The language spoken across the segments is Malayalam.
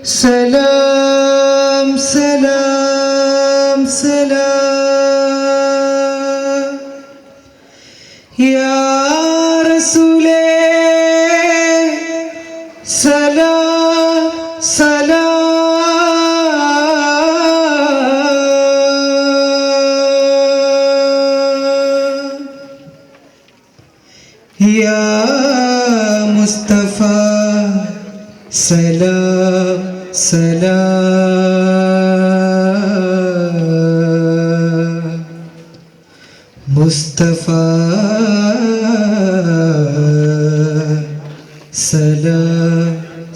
സലാം സലാം സലാം യാ റസൂലേ സലാം സലാം യാ മുസ്തഫ സലാം സലാം മുസ്തഫ സലാം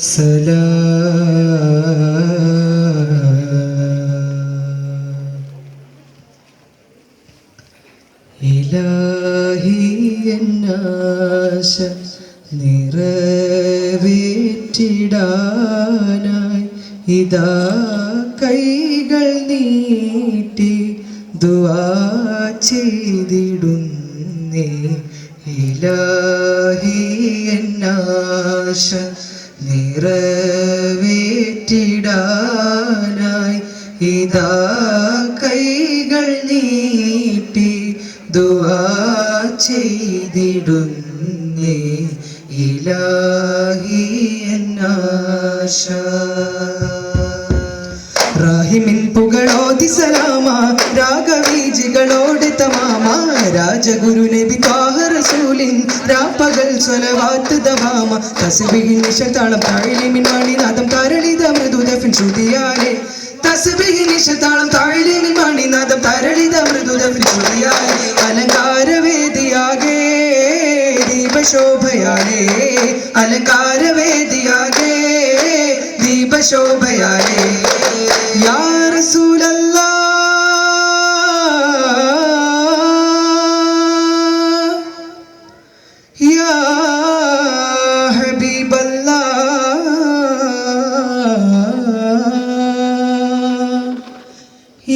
സലാം ഇലാഹി എന്നാശ നിറവേറ്റിടാനായി ഇതാ കൈകൾ നീട്ടി ദുആ ചെയ്തിടുന്നേ ഇലാഹി എന്നാശ നിറവേറ്റിടാനായി ഇതാ കൈകൾ നീട്ടി ദുആ ചെയ്തിടുന്നേ ഇലാഹി എന്നാശ റാഹിമിൻ പുകളോതി സലാമ രാഗവീജികളോട് തമാമ രാജഗുരു നബി ത്വാഹ റസൂലിൻ രാപ്പകൽ സ്വലവാത്ത് ദവാമ തസ്ബീഹിൻ നിശതാളം താഴിലിമിൻ മണിനാദം തരളിത മൃദുദഫിൻ ശ്രുതിയാലെ തസ്ബീഹിൻ നിശതാളം താഴിലിമിൻ മണിനാദം തരളിത മൃദുദഫിൻ ശ്രുതിയാലെ അലങ്കാരവേദിയാകെ ദീപശോഭയാലേ അലങ്കാരവേദിയാകെ ദീപശോഭയാലേ യാ റസൂലല്ലാഹ് യാ ഹബീബല്ലാഹ്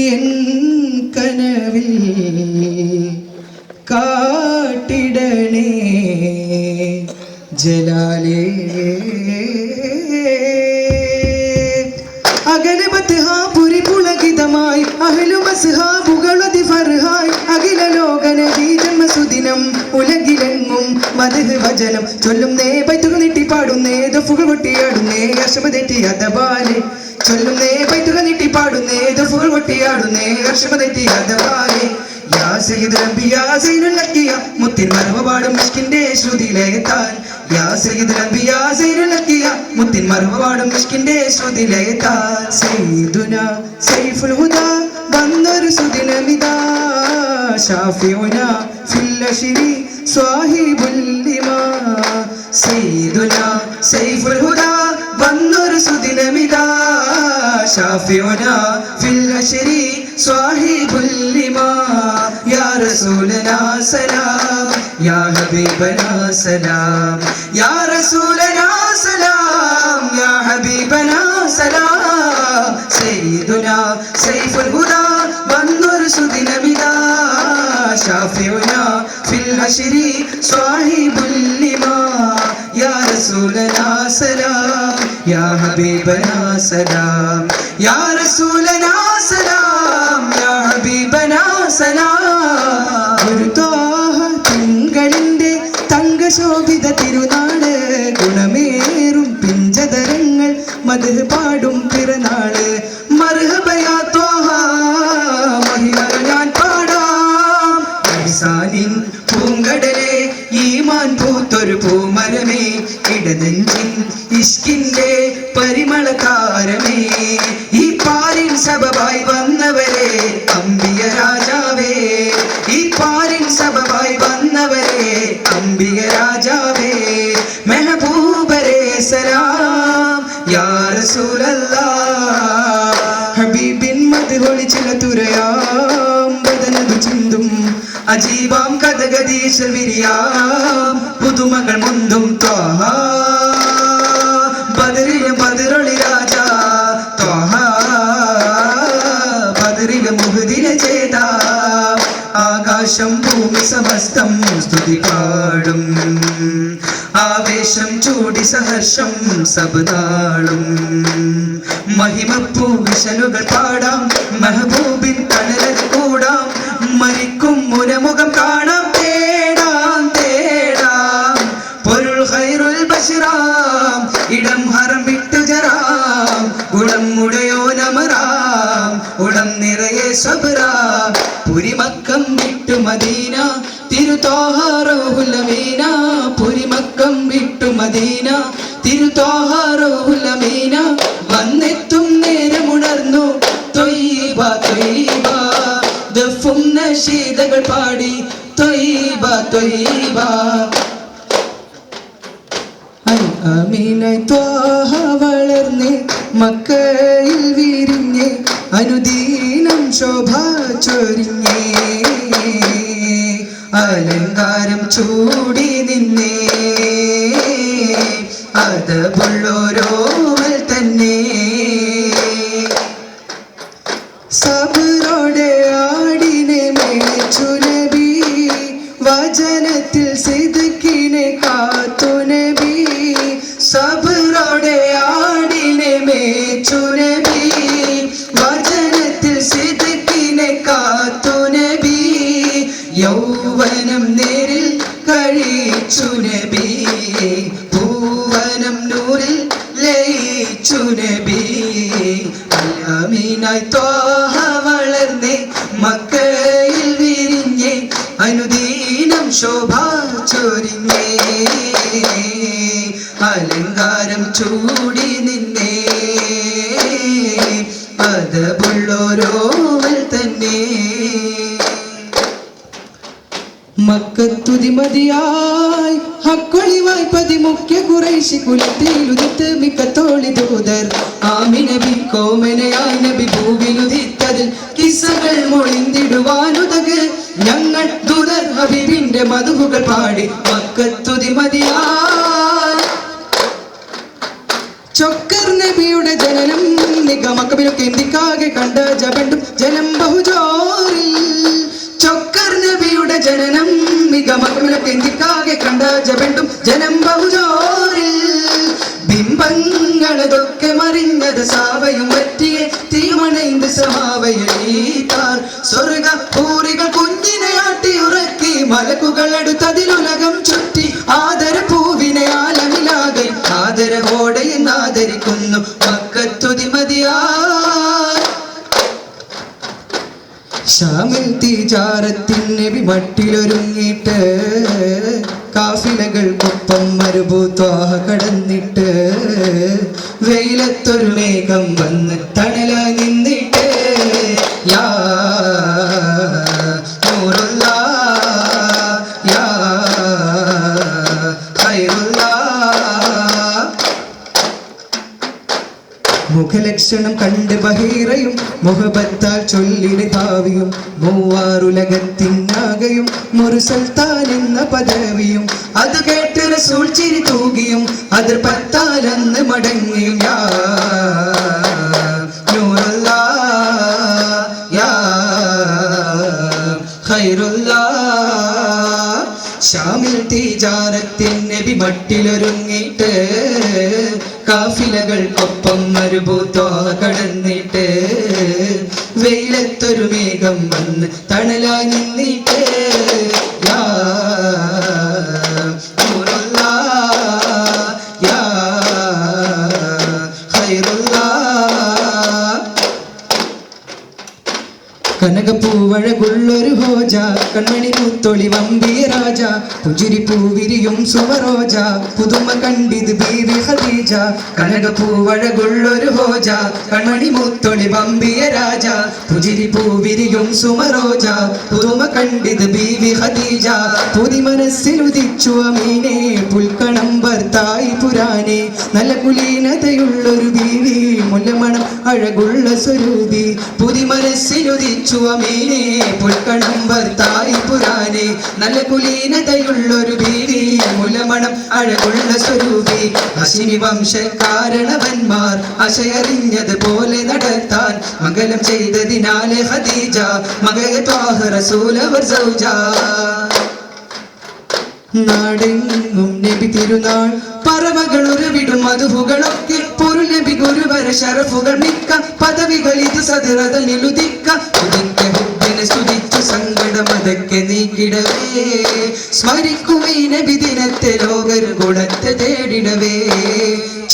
എൻ കനവിൽ കാട്ടിടണേ ജലാലേ അകലമത്ത് ഹാ പുരി പുളകിതമായി അഹ്ലു മസ്ഹാബുകളതി ഫർഹായി അഖില ലോകനബി ജന്മസുദിനം ഉലകിലെങ്ങും മദ്ഹ് വചനം ചൊല്ലുന്നേ ബൈത്തുകൾ നീട്ടി പാടുന്നേ ദഫുകൾ കൊട്ടിയാടുന്നേ അർശമ തെറ്റി അദബാലെ ചൊല്ലുന്നേ ബൈത്തുകൾ നീട്ടി പാടുന്നേ ദഫുകൾ കൊട്ടിയാടുന്നേ അർശമ തെറ്റി അദബാലെ യാ സയ്യിദുൽ അംബിയാ സൈനുൽ അഖിയ മുത്തിൻ മർവ പാടും മിഷ്കിന്റെ ശ്രുതിയിലെത്താൻ യാ സയ്യിദുൽ അംബിയാ സൈനുൽ അഖിയ മുത്തിൻ മർവ പാടും മിഷ്കിന്റെ ശ്രുതിയിലെത്താൻ സയ്യിദുനാ സൈഫുൽ ഹുദാ വന്നൊരു സുദിനമിതാ ഷാഫിഉനാ ഫിൽ അശ്രി സ്വാഹിബുൽ ലിമാ സയ്യിദുനാ സൈഫുൽ ഹുദാ വന്നൊരു സുദിനമിതാ ഷാഫിഉനാ ഫിൽ അശ്രി സ്വാഹിബുൽ ലിമാ യാ റസൂലനാ സലാം യാ ഹബീബനാ സലാം യാ റസൂലനാ സലാം യാ ഹബീബനാ സലാം സയ്യിദുനാ സൈഫുൽ ഹുദാ വന്നൊരു സുദിനമിതാ ഷാഫിഉനാ ഫിൽ ഹശ്രി സ്വാഹിബുൽ ലിമാ യാ റസൂലനാ സലാം യാ ഹബീബനാ സലാം യാ റസൂലനാ സലാം യാ ഹബീബനാ സലാം ഒരു ത്വാഹ തിങ്കളിന്റെ തങ്കശോഭിത തിരുനാള് ഗുണമേറും പിഞ്ചതരങ്ങൾ മദ്ഹ് പാടും പിറന്നാള് മർഹബയാ ത്വാഹ മഹിമ ഞാൻ പാടാം ഇഹ്സാനിൻ പൂങ്കടലേ ഈമാൻ പൂത്തൊരു പൂമരമേ ഇടനെഞ്ചിൻ ഇഷ്കിന്റെ പരിമളതാരമേ ഈ പാരിൻ സബബായി വന്നവരെ അംബിയ രാജാവേ ഈ പാരിൻ സബബായി വന്നവരെ അംബിയ രാജാവേ മെഹബൂബരേ സലാം യാ റസൂലല്ലാഹ് ഹബീബിൻ മദ്ഹൊളി ചില തുരയാം ബദനതു ചിന്തും അജീബാം കഥഗതീശ വിരിയാം പുതുമകൾ മുന്തും ത്വാഹ ബദറിലെ ബദറൊളി രാജാ ത്വാഹ ബദറിലെ മുഹദിനെ ചെയ്ത ആകാശം ഭൂമി സമസ്തം സ്തുതി പാടും ആവേശം ചൂടി സഹന ഹർഷം സബ്നാളും മഹിമപ്പൂ വിശലുകൾ പാടാം മെഹബൂബിൻ തണലൽ കൂടാം മരിക്കും മുനമുഖം കാണാം തേടാം തേടാം പൊരുൾ ഖൈറുൽ ബശറാം ഇടം ഹറം വിട്ടു ജറാം ഗുണം മുടയോ നമറാം ഉടം നിറയെ സബ്റാം പുരിമക്കം വിട്ടു മദീന തിരുത്തോഹാറോഹുൽ അമീന പുരിമക്കം വിട്ടു മദീന തിരുത്തോഹാറോഹുൽ അമീന വന്നെത്തും നേരമുണർന്നു ത്വയ്യിബ ത്വയ്യിബ ദഫും നശീദകൾ പാടി ത്വയ്യിബ ത്വയ്യിബ അമീനായി ത്വാഹ വളർന്ന് മക്കയിൽ വിരിഞ്ഞ് അനുദീനം ശോഭ ചൊരിഞ്ഞേ അലങ്കാരം ചൂടി നിന്നേ അതബുള്ളോരോമൽ തന്നെ സബ്റോടെ ആടിനെ മേച്ചു നബി വചനത്തിൽ സിദ്ഖിനെ കാത്തു നബി സബ്റോടെ ആടിനെ മേച്ചു നബി വചനത്തിൽ സിദ്ഖിനെ കാത്തു നബി യൗവനം നേരിൽ കഴിച്ചു നബി പൂവനം നൂറിൽ ലയിച്ചു നബി അമീനായി ത്വാഹ വളർന്നേ മക്കയിൽ വിരിഞ്ഞേ അനുദീനം ശോഭ ചൊരിഞ്ഞേ അലങ്കാരം ചൂടി നിന്നേ അതബുള്ളോരോവൽ തന്നെ മക്കത്തുതിമതിയായി ഹക്കൊളിവായി പതിമുഖ്യ ഖുറൈശി കുലത്തിലുദിത്ത് മിക്കത്തോളി ദൂതർ ആമി നബി കോമനയായി നബി ഭൂവിലുദിത്തതിൽ കിസ്സകൾ മൊഴിന്തിടുവാനുതക് ഞങ്ങൾ ദൂതർ ഹബീബിന്റെ മധുഹുകൾ പാടി മക്കത്തുതിമതിയായി ചൊക്കർ നബിയുടെ ജനനം നിഗമക്കബിലൊക്കെ എന്തിക്കാകെ കണ്ട ജപണ്ടും ജനം ബഹുജോറിൽ ചൊക്കർ നബിയുടെ ജനനം മികമകമിലൊക്കെ എന്തിക്കാകെ കണ്ട ജപണ്ടും ജനം ബഹുജോറിൽ ബിംബങ്ങളതൊക്കെ മറിഞ്ഞത് സാവയും പറ്റിയെ തീമണൈന്ത് സമാവയീതാർ സ്വർഗ പൂരികൾ കുഞ്ഞിനെ ആട്ടി ഉറക്കി മലക്കുകൾ അടുത്തതിലുലകം ചുറ്റി ആദര പൂവിനെ ആലമിലാകെ ആദരവോടെ ആദരിക്കുന്നു മക്കത്തുതിമതിയാ ഷാമിൽ തിജാറത്തിൻ നബി മട്ടിലൊരുങ്ങിയിട്ട് കാഫിലകൾക്കൊപ്പം മരുഭൂത്വാഹ കടന്നിട്ട് വെയിലത്തൊരു മേഘം വന്ന് തണലാ നിന്നിട്ട് യാ നൂറുല്ലാ യാ ഖൈറുല്ലാ മുഖലക്ഷണം കണ്ട് ബഹീറയും മുഹബത്താൽ ചൊല്ലിന് ഭാവിയും മൂവാറുലകത്തിനാകയും മുറുസൽത്താൻ എന്ന പദവിയും അത് കേട്ട് റസൂൽ ചിരി തൂകിയും അതിർ പത്താലെന്ന് മടങ്ങിയും യാ നൂറുല്ലാ യാ ഖൈറുല്ലാ ഷാമിൽ തിജാറത്തിൻ നബി മട്ടിലൊരുങ്ങിയിട്ട് കാഫിലകൾക്കൊപ്പം മരുഭൂത്വാഹ കടന്നിട്ട് വെയിലത്തൊരു മേഘം വന്ന് തണലാ നിന്നിട്ട് യാ നൂറുല്ലാ യാ ഖൈറുല്ലാ കനകപ്പൂവഴകുള്ളൊരു ഹോജ കൺമണി മുത്തൊളി വമ്പിയ രാജ പുജിരി പൂവിരിയും സുവറോജ പുതുമ കണ്ടിത് ബീവി ഖദീജ കനകപ്പൂവഴകുള്ളൊരു ഹോജ കൺമണി മുത്തൊളി വമ്പിയ രാജ പുജിരി പൂവിരിയും സുമറോജ പുതുമ കണ്ടിത് ബീവി ഖദീജ പുതി മനസ്സിലുദിച്ചു അമീനെ പുൽക്കണം ഭർത്തായി പുരാനെ നല്ല കുലീനതയുള്ളൊരു ബീവി മുല്ലമണം അഴകുള്ള സ്വരൂപി പുതി മനസ്സിലുദിച്ചു അമീനെ പുൽക്കണം ഭർത്തായി പുരാനെ നല്ല കുലീനതയുള്ളൊരു ബീവി മുലമണം അഴകുള്ള സ്വരൂപി ഹശിനി വംശകാരണവന്മാർ അശയറിഞ്ഞത് പോലെ നടത്താൻ മംഗലം ചെയ്തതിനാലെ ഖദീജ മകയെ ത്വാഹ റസൂൽ അവർ സൗജ നാടെങ്ങും നബി തിരുനാൾ പറവകൾ ഉരുവിടും മധുഹുകളൊക്കെ പൊരുൾ നബി ഗുരുവര ശരഫുകൾ മിക്ക പദവികൾ ഇത് സദറതനിലുദിക്ക ഉദിക്ക ഹുബ്ബിനെ സ്തുതിച്ചു സങ്കടം അതൊക്കെ നീക്കിടവേ സ്മരിക്കുമീ നബി ദിനത്തെ ലോകർ ഗുണത്തെ തേടിടവേ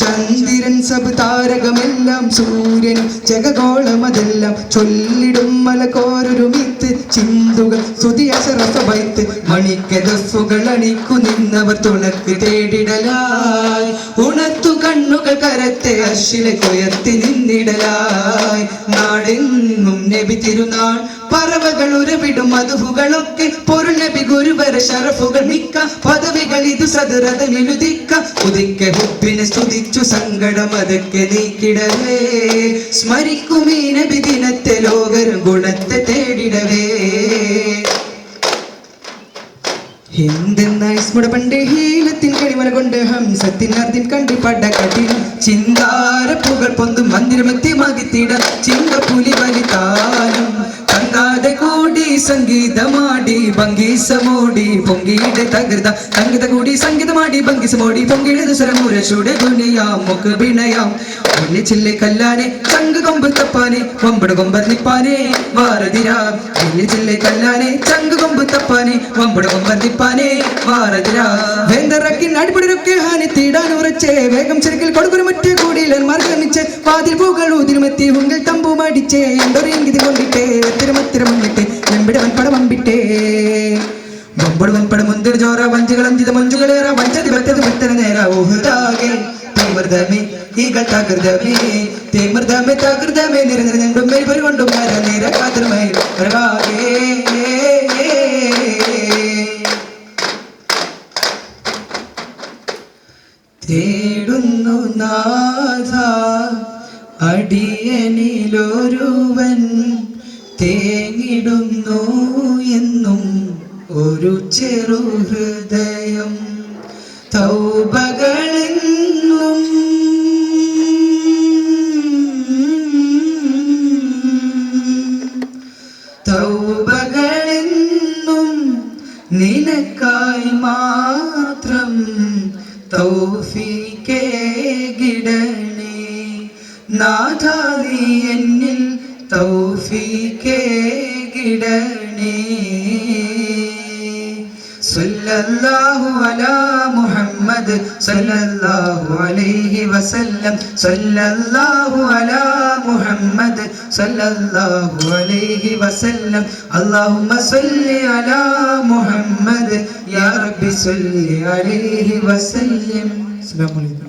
ചന്ദ്രൻ സബ് താരകമെല്ലാം സൂര്യൻ ജഗഗോളം അതെല്ലാം ചൊല്ലിടും മലകോരൊരു മിത്ത് ചിന്തുകൾ സ്തുതി അശറഫബൈത്ത് മണിക്കദഫുകൾ അണിക്കു നിന്നവർ തുണക്ക് തേടിടലായി ഉണർത്തു കണ്ണുകൾ കരത്തെ അർശിലെ കുയർത്തി നിന്നിടലായി നാടെങ്ങും നബി തിരുനാൾ പറവകൾ ഉരവിടും മധുഹുകളൊക്കെ പൊരുൾ നബി ഗുരുവര ശരഫുകൾ മിക്ക പദവികൾ ഇത് സദറതനിലുദിക്ക ഉദിക്ക ഹുബ്ബിനെ സ്തുതിച്ചു സങ്കടം അതൊക്കെ നീക്കിടവേ സ്മരിക്കുമീ നബി ദിനത്തെ ലോകർ ഗുണത്തെ തേടിടവേ എന്തെന്നായി സ്മുട പണ്ട് ഹീലത്തിൻ കണിമല കൊണ്ട് ഹംസത്തിനർത്തിൻ കണ്ടു പട കട്ടിൽ ചിന്താരപ്പുകൾ പൊന്തും മന്ദിരമെത്തിമാകിത്തിട ചിങ്കപ്പുലി വലിത്താനും കങ്കാതെ കൂടി സംഗീതമാടി ഭംഗീസമോടി പൊങ്കിയുടെ തകൃത തങ്കിത കൂടി സംഗീതമാടി ഭംഗീസമോടി പൊങ്കിയുടെ സ്വരമുരശുടെ ഗുണിയാം മുക്ക് വിണയാം ചില്ലെ കല്ലാനെ ചങ്ക് കൊമ്പ് തപ്പാനെ കൊമ്പട് കൊമ്പർ നിപ്പാനെ വാരതിരാ ചില്ലെ കല്ലാനെ ചങ്ക് കൊമ്പ് തപ്പാനെ കൊമ്പട് കൊമ്പർ നിപ്പാനെ വാരതിരാ വേന്തറക്കിൻ അടിപൊളിയൊക്കെ ഹാനി തീടാൻ ഉറച്ചേ വേഗം ചെറുക്കിൽ കൊടുക്കൊരു മറ്റേ കൂടിയിലൻ മാർഗമിച്ച് വാതിൽ പൂകൾ ഊതിരുമെത്തി ഉങ്കിൽ തമ്പു മടിച്ചേ എന്തൊരെങ്കിത് കൊണ്ടിട്ടേ തിരുമത്തിരമണ്ണിട്ട് വെമ്പിടവൻ പടമമ്പിട്ടേ ബൊമ്പടുവൻ പടമുന്തിർ ചോറ വഞ്ചികൾ അഞ്ചിത മഞ്ചുകളേറ വഞ്ചതി വറ്റത് വിത്തന നേര ഊഹതാകെ തീമൃതമേ ഈകൾ തകൃതമേ തീമൃതമേ തകൃതമേ നിരന്തരം ഞണ്ടും മേൽപൊരു കൊണ്ടും നേര നേര കാതൃമയിൽ തേടുന്നു നാഥ അടിയനിലൊരുവൻ തേങ്ങിടുന്നു എന്നും ഒരു ചെറു ഹൃദയം തൗബകളെന്നും തൗബകളെന്നും നിനക്കായി മാത്രം തൗഫീഖേ ഗിടണേ നാഥ നീ എന്നിൽ തൗഫീഖേ ഗിടണേ സല്ലല്ലാഹു അലാ മുഹമ്മദ് സല്ലല്ലാഹു അലൈഹി വസല്ലം സല്ലല്ലാഹു അലാ മുഹമ്മദ് സല്ലല്ലാഹു അലൈഹി വസല്ലം അല്ലാഹുമ്മ സല്ലി അലാ മുഹമ്മദ് യാ റബ്ബി സല്ലി അലൈഹി വസല്ലം. അസ്സലാമു അലൈക്കും.